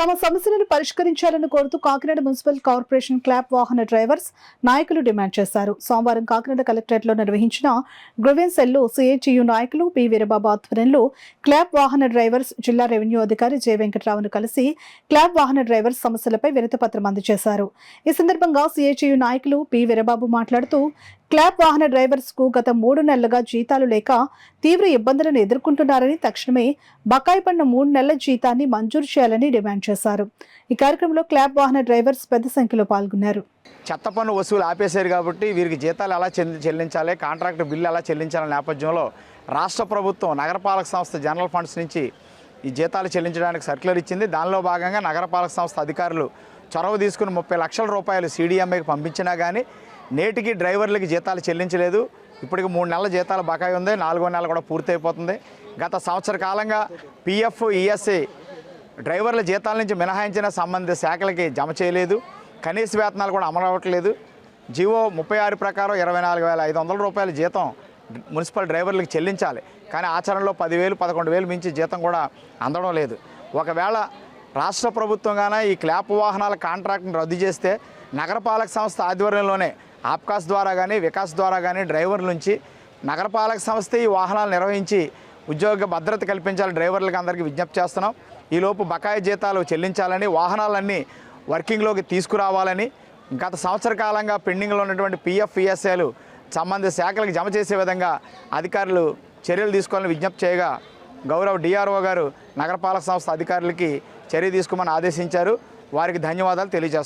తమ సమస్యలను పరిష్కరించాలని కోరుతూ కాకినాడ మున్సిపల్ కార్పొరేషన్ క్లాప్ వాహన డ్రైవర్స్ నాయకులు డిమాండ్ చేశారు. సోమవారం కాకినాడ కలెక్టరేట్లో నిర్వహించిన గ్రీవెన్స్ సెల్లో సిఐటియు నాయకులు పి వీరబాబు ఆధ్వర్యంలో క్లాప్ వాహన డ్రైవర్స్ జిల్లా రెవెన్యూ అధికారి జె వెంకటరావును కలిసి క్లాప్ వాహన డ్రైవర్స్ సమస్యలపై వినతిపత్రం అందజేశారు. ఈ సందర్భంగా సిఐటియు నాయకులు పి వీరబాబు మాట్లాడుతూ క్లాప్ వాహన డ్రైవర్స్ కు గత 3 నెలలుగా జీతాలు లేక తీవ్ర ఇబ్బందులను ఎదుర్కొంటున్నారని, తక్షణమే బకాయి పడిన 3 నెలల జీతాన్ని మంజూరు చేయాలని డిమాండ్ చేశారు. ఈ కార్యక్రమంలో క్లాప్ వాహన డ్రైవర్స్ పెద్ద సంఖ్యలో పాల్గొన్నారు. చెత్త పన్ను వసూలు ఆపేశారు కాబట్టి వీరికి జీతాలు ఎలా చెల్లించాలి, కాంట్రాక్ట్ బిల్లు ఎలా చెల్లించాలనే నేపథ్యంలో రాష్ట్ర ప్రభుత్వం నగరపాలక సంస్థ జనరల్ ఫండ్స్ నుంచి ఈ జీతాలు చెల్లించడానికి సర్క్యులర్ ఇచ్చింది. దానిలో భాగంగా నగరపాలక సంస్థ అధికారులు చొరవ తీసుకుని 30 లక్షల రూపాయలు సిడిఎంఏకి పంపించినా కానీ నేటికి డ్రైవర్లకి జీతాలు చెల్లించలేదు. ఇప్పటికి 3 నెలల జీతాలు బకాయి ఉంది. 4వ నెల కూడా పూర్తయిపోతుంది. గత సంవత్సర కాలంగా పిఎఫ్, ఈఎస్ఐ డ్రైవర్ల జీతాల నుంచి మినహాయించిన సంబంధిత శాఖలకి జమ చేయలేదు. కనీస వేతనాలు కూడా అమలు అవ్వట్లేదు. జీవో 36 ప్రకారం 24,500 రూపాయల జీతం మున్సిపల్ డ్రైవర్లకు చెల్లించాలి. కానీ ఆచరణలో 10,000, 11,000 మించి జీతం కూడా అందడం లేదు. ఒకవేళ రాష్ట్ర ప్రభుత్వంగానే ఈ క్లాప్ వాహనాల కాంట్రాక్ట్ని రద్దు చేస్తే నగరపాలక సంస్థ ఆధ్వర్యంలోనే ఆప్కాస్ ద్వారా కానీ వికాస్ ద్వారా కానీ డ్రైవర్ల నుంచి నగరపాలక సంస్థ ఈ వాహనాలు నిర్వహించి ఉద్యోగ భద్రత కల్పించాలి డ్రైవర్లకు అందరికీ విజ్ఞప్తి చేస్తున్నాం. ఈలోపు బకాయి జీతాలు చెల్లించాలని, వాహనాలన్నీ వర్కింగ్లోకి తీసుకురావాలని, గత సంవత్సర కాలంగా పెండింగ్లో ఉన్నటువంటి పిఎఫ్, ఈఎస్ఐలు సంబంధిత శాఖలకు జమ చేసే విధంగా అధికారులు చర్యలు తీసుకోవాలని విజ్ఞప్తి చేయగా గౌరవ డిఆర్ఓ గారు నగరపాలక సంస్థ అధికారులకి చర్య తీసుకోమని ఆదేశించారు. వారికి ధన్యవాదాలు తెలియజేస్తున్నాం.